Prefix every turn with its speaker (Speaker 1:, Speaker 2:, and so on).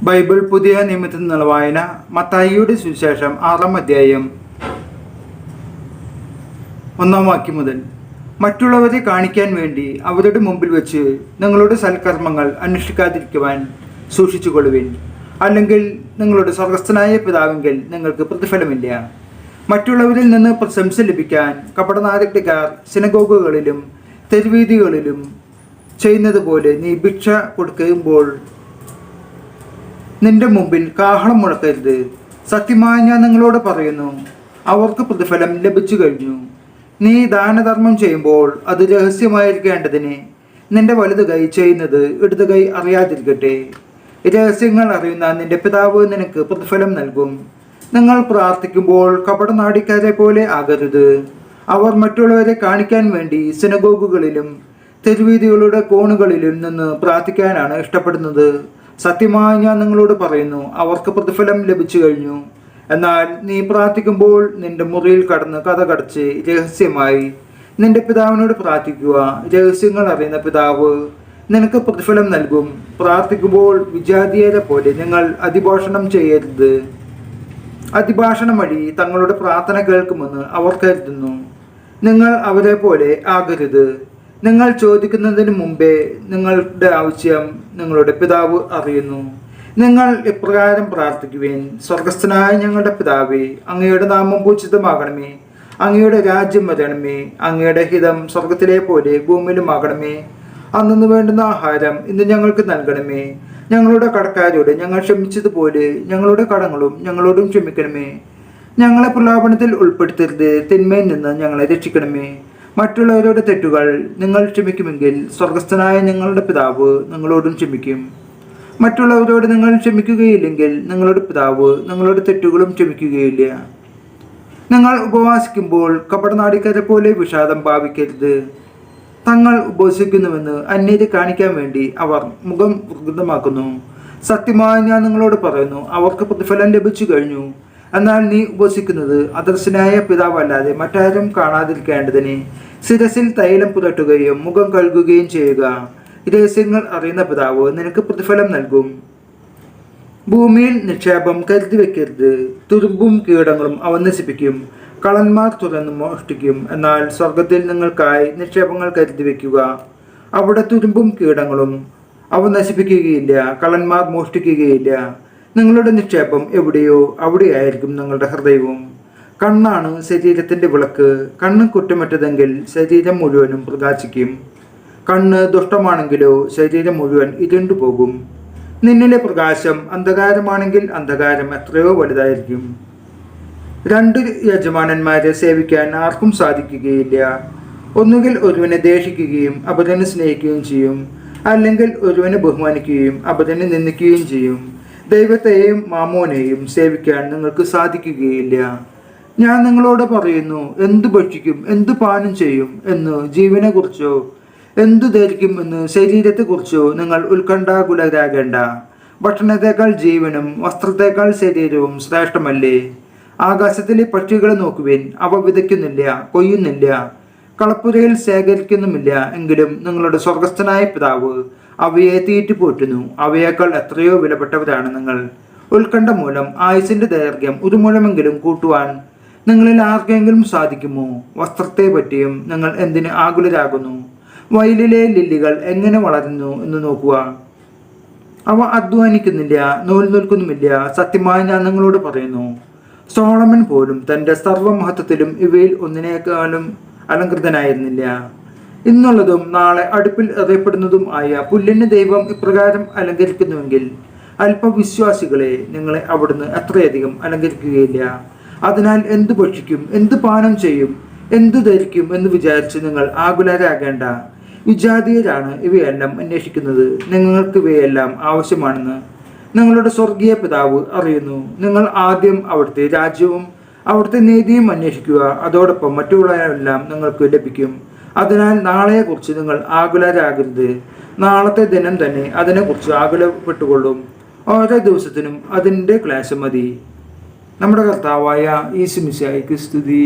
Speaker 1: Bible പുതിയ നിയമത്തിൽ നിന്നുള്ള വായന മത്തായിയുടെ സുവിശേഷം 6-ാം അധ്യായം 1-ാം വാക്യം മുതൽ. മറ്റുള്ളവരെ കാണിക്കാൻ വേണ്ടി അവരുടെ മുമ്പിൽ വെച്ച് നിങ്ങളുടെ സൽക്കർമ്മങ്ങൾ അനുഷ്ഠിക്കാതിരിക്കുവാൻ സൂക്ഷിച്ചുകൊള്ളുവിൻ. അല്ലെങ്കിൽ നിങ്ങളുടെ സ്വർഗസ്ഥനായ പിതാവെങ്കിൽ നിങ്ങൾക്ക് പ്രതിഫലമില്ല. മറ്റുള്ളവരിൽ നിന്ന് പ്രശംസ ലഭിക്കാൻ കപടനാരകക്കാർ സിനഗോഗുകളിലും തെരുവീതികളിലും ചെയ്യുന്നത് പോലെ നീ ഭിക്ഷ കൊടുക്കുമ്പോൾ നിന്റെ മുമ്പിൽ കാഹളം മുഴക്കരുത്. സത്യമായി ഞാൻ നിങ്ങളോട് പറയുന്നു, അവർക്ക് പ്രതിഫലം ലഭിച്ചു കഴിഞ്ഞു. നീ ദാനധർമ്മം ചെയ്യുമ്പോൾ അത് രഹസ്യമായിരിക്കേണ്ടതിന് നിന്റെ വലത് കൈ ചെയ്യുന്നത് ഇടത് കൈ അറിയാതിരിക്കട്ടെ. രഹസ്യങ്ങൾ അറിയുന്ന നിന്റെ പിതാവ് നിനക്ക് പ്രതിഫലം നൽകും. നിങ്ങൾ പ്രാർത്ഥിക്കുമ്പോൾ കപടനാടിക്കാരെ പോലെ ആകരുത്. അവർ മറ്റുള്ളവരെ കാണിക്കാൻ വേണ്ടി സിനഗോഗുകളിലും തെരുവീതികളുടെ കോണുകളിലും നിന്ന് പ്രാർത്ഥിക്കാനാണ് ഇഷ്ടപ്പെടുന്നത്. സത്യമായി ഞാൻ നിങ്ങളോട് പറയുന്നു, അവർക്ക് പ്രതിഫലം ലഭിച്ചു കഴിഞ്ഞു. എന്നാൽ നീ പ്രാർത്ഥിക്കുമ്പോൾ നിന്റെ മുറിയിൽ കടന്ന് കതകടച്ച് രഹസ്യമായി നിന്റെ പിതാവിനോട് പ്രാർത്ഥിക്കുക. രഹസ്യങ്ങൾ അറിയുന്ന പിതാവ് നിനക്ക് പ്രതിഫലം നൽകും. പ്രാർത്ഥിക്കുമ്പോൾ വിജാതീയരെ പോലെ നിങ്ങൾ അതിഭാഷണം ചെയ്യരുത്. അതിഭാഷണം വഴി തങ്ങളുടെ പ്രാർത്ഥന കേൾക്കുമെന്ന് അവർ കരുതുന്നു. നിങ്ങൾ അവരെ പോലെ ആകരുത്. നിങ്ങൾ ചോദിക്കുന്നതിന് മുമ്പേ നിങ്ങളുടെ ആവശ്യം നിങ്ങളുടെ പിതാവ് അറിയുന്നു. നിങ്ങൾ ഇപ്രകാരം പ്രാർത്ഥിക്കുവിൻ: സ്വർഗസ്ഥനായ ഞങ്ങളുടെ പിതാവേ, അങ്ങയുടെ നാമം പൂജിതമാകണമേ. അങ്ങയുടെ രാജ്യം വരണമേ. അങ്ങയുടെ ഹിതം സ്വർഗത്തിലെ പോലെ ഭൂമിയിലുമാകണമേ. അന്നു വേണ്ടുന്ന ആഹാരം ഇന്ന് ഞങ്ങൾക്ക് നൽകണമേ. ഞങ്ങളുടെ കടക്കാരോട് ഞങ്ങൾ ക്ഷമിച്ചതുപോലെ ഞങ്ങളുടെ കടങ്ങളും ഞങ്ങളോടും ക്ഷമിക്കണമേ. ഞങ്ങളെ പ്രലോഭനത്തിൽ ഉൾപ്പെടുത്തരുത്, തിന്മയിൽ നിന്ന് ഞങ്ങളെ രക്ഷിക്കണമേ. മറ്റുള്ളവരുടെ തെറ്റുകൾ നിങ്ങൾ ക്ഷമിക്കുമെങ്കിൽ സ്വർഗസ്ഥനായ ഞങ്ങളുടെ പിതാവ് നിങ്ങളോടും ക്ഷമിക്കും. മറ്റുള്ളവരോട് നിങ്ങൾ ക്ഷമിക്കുകയില്ലെങ്കിൽ നിങ്ങളുടെ പിതാവ് നിങ്ങളുടെ തെറ്റുകളും ക്ഷമിക്കുകയില്ല. നിങ്ങൾ ഉപവാസിക്കുമ്പോൾ കപടനാടിക്കാരെ പോലെ വിഷാദം ഭാവിക്കരുത്. തങ്ങൾ ഉപവസിക്കുന്നുവെന്ന് അന്യരെ കാണിക്കാൻ വേണ്ടി അവർ മുഖം വൃദ്ധമാക്കുന്നു. സത്യമായി ഞാൻ നിങ്ങളോട് പറയുന്നു, അവർക്ക് പ്രതിഫലം ലഭിച്ചു കഴിഞ്ഞു. എന്നാൽ നീ ഉപവസിക്കുന്നത് അദർശനായ പിതാവല്ലാതെ മറ്റാരും കാണാതിരിക്കേണ്ടതിന് ശിരസിൽ തൈലം പുരട്ടുകയും മുഖം കഴുകുകയും ചെയ്യുക. രഹസ്യങ്ങൾ അറിയുന്ന പിതാവ് നിനക്ക് പ്രതിഫലം നൽകും. ഭൂമിയിൽ നിക്ഷേപം കരുതി വെക്കരുത്. തുരുമ്പും കീടങ്ങളും അവ നശിപ്പിക്കും. കള്ളന്മാർ തുറന്നു മോഷ്ടിക്കും. എന്നാൽ സ്വർഗത്തിൽ നിങ്ങൾക്കായി നിക്ഷേപങ്ങൾ കരുതി വെക്കുക. അവിടെ തുരുമ്പും കീടങ്ങളും അവ നശിപ്പിക്കുകയില്ല, കള്ളന്മാർ മോഷ്ടിക്കുകയില്ല. നിങ്ങളുടെ നിക്ഷേപം എവിടെയോ അവിടെയായിരിക്കും നിങ്ങളുടെ ഹൃദയവും. കണ്ണാണ് ശരീരത്തിന്റെ വിളക്ക്. കണ്ണ് കുറ്റമറ്റതെങ്കിൽ ശരീരം മുഴുവനും പ്രകാശിക്കും. കണ്ണ് ദുഷ്ടമാണെങ്കിലോ ശരീരം മുഴുവൻ ഇരുണ്ടുപോകും. നിന്നിലെ പ്രകാശം അന്ധകാരമാണെങ്കിൽ അന്ധകാരം എത്രയോ വലുതായിരിക്കും. രണ്ട് യജമാനന്മാരെ സേവിക്കാൻ ആർക്കും സാധിക്കുകയില്ല. ഒന്നുകിൽ ഒരുവനെ ദേഷിക്കുകയും അപരനെ സ്നേഹിക്കുകയും ചെയ്യും, അല്ലെങ്കിൽ ഒരുവനെ ബഹുമാനിക്കുകയും അപരനെ നിന്ദിക്കുകയും ചെയ്യും. ദൈവത്തെയും മാമോനെയും സേവിക്കാൻ നിങ്ങൾക്ക് സാധിക്കുകയില്ല. ഞാൻ നിങ്ങളോട് പറയുന്നു, എന്തു ഭക്ഷിക്കും, എന്തു പാനം ചെയ്യും എന്ന് ജീവനെക്കുറിച്ചോ എന്തു ധരിക്കും എന്ന് ശരീരത്തെക്കുറിച്ചോ നിങ്ങൾ ഉത്കണ്ഠാകുലരാകേണ്ട. ഭക്ഷണത്തേക്കാൾ ജീവനും വസ്ത്രത്തേക്കാൾ ശരീരവും ശ്രേഷ്ഠമല്ലേ? ആകാശത്തിലെ പക്ഷികളെ നോക്കുവിൻ. അവ വിതയ്ക്കുന്നില്ല, കൊയ്യുന്നില്ല, കളപ്പുരയിൽ ശേഖരിക്കുന്നുമില്ല. എങ്കിലും നിങ്ങളുടെ സ്വർഗസ്ഥനായ പിതാവ് അവയെ തീറ്റുപോറ്റുന്നു. അവയേക്കാൾ എത്രയോ വിലപ്പെട്ടവരാണ് നിങ്ങൾ. ഉത്കണ്ഠ മൂലം ആയുസിന്റെ ദൈർഘ്യം ഒരു മുഴമെങ്കിലും കൂട്ടുവാൻ നിങ്ങളിൽ ആർക്കെങ്കിലും സാധിക്കുമോ? വസ്ത്രത്തെ പറ്റിയും നിങ്ങൾ എന്തിന് ആകുലരാകുന്നു? വയലിലെ ലില്ലികൾ എങ്ങനെ വളരുന്നു എന്ന് നോക്കുക. അവ അധ്വാനിക്കുന്നില്ല, നൂൽ നിൽക്കുന്നുമില്ല. സത്യമായി ഞാൻ നിങ്ങളോട് പറയുന്നു, സോളമൻ പോലും തന്റെ സർവ്വമഹത്വത്തിലും ഇവയിൽ ഒന്നിനേക്കാളും അലങ്കൃതനായിരുന്നില്ല. ഇന്നുള്ളതും നാളെ അടുപ്പിൽ എറിയപ്പെടുന്നതും ആയ പുല്ലിന് ദൈവം ഇപ്രകാരം അലങ്കരിക്കുന്നുവെങ്കിൽ അല്പവിശ്വാസികളെ, നിങ്ങളെ അവിടുന്ന് എത്രയധികം അലങ്കരിക്കുകയില്ല. അതിനാൽ എന്തു ഭക്ഷിക്കും, എന്തു പാനം ചെയ്യും, എന്തു ധരിക്കും എന്ന് വിചാരിച്ച് നിങ്ങൾ ആകുലരാകേണ്ട. വിജാതീയരാണ് ഇവയെല്ലാം അന്വേഷിക്കുന്നത്. നിങ്ങൾക്ക് ഇവയെല്ലാം ആവശ്യമാണെന്ന് നിങ്ങളുടെ സ്വർഗീയ പിതാവ് അറിയുന്നു. നിങ്ങൾ ആദ്യം അവിടുത്തെ രാജ്യവും അവിടുത്തെ നീതിയും അന്വേഷിക്കുക. അതോടൊപ്പം മറ്റുള്ളവയെല്ലാം നിങ്ങൾക്ക് ലഭിക്കും. അതിനാൽ നാളെയെക്കുറിച്ച് നിങ്ങൾ ആകുലരാകരുത്. നാളത്തെ ദിനം തന്നെ അതിനെക്കുറിച്ച് ആകുലപ്പെട്ടുകൊള്ളും. ഓരോ ദിവസത്തിനും അതിൻ്റെ ക്ലേശം മതി. നമ്മുടെ കർത്താവായ യേശു മിശിഹായ്ക്ക് സ്തുതി.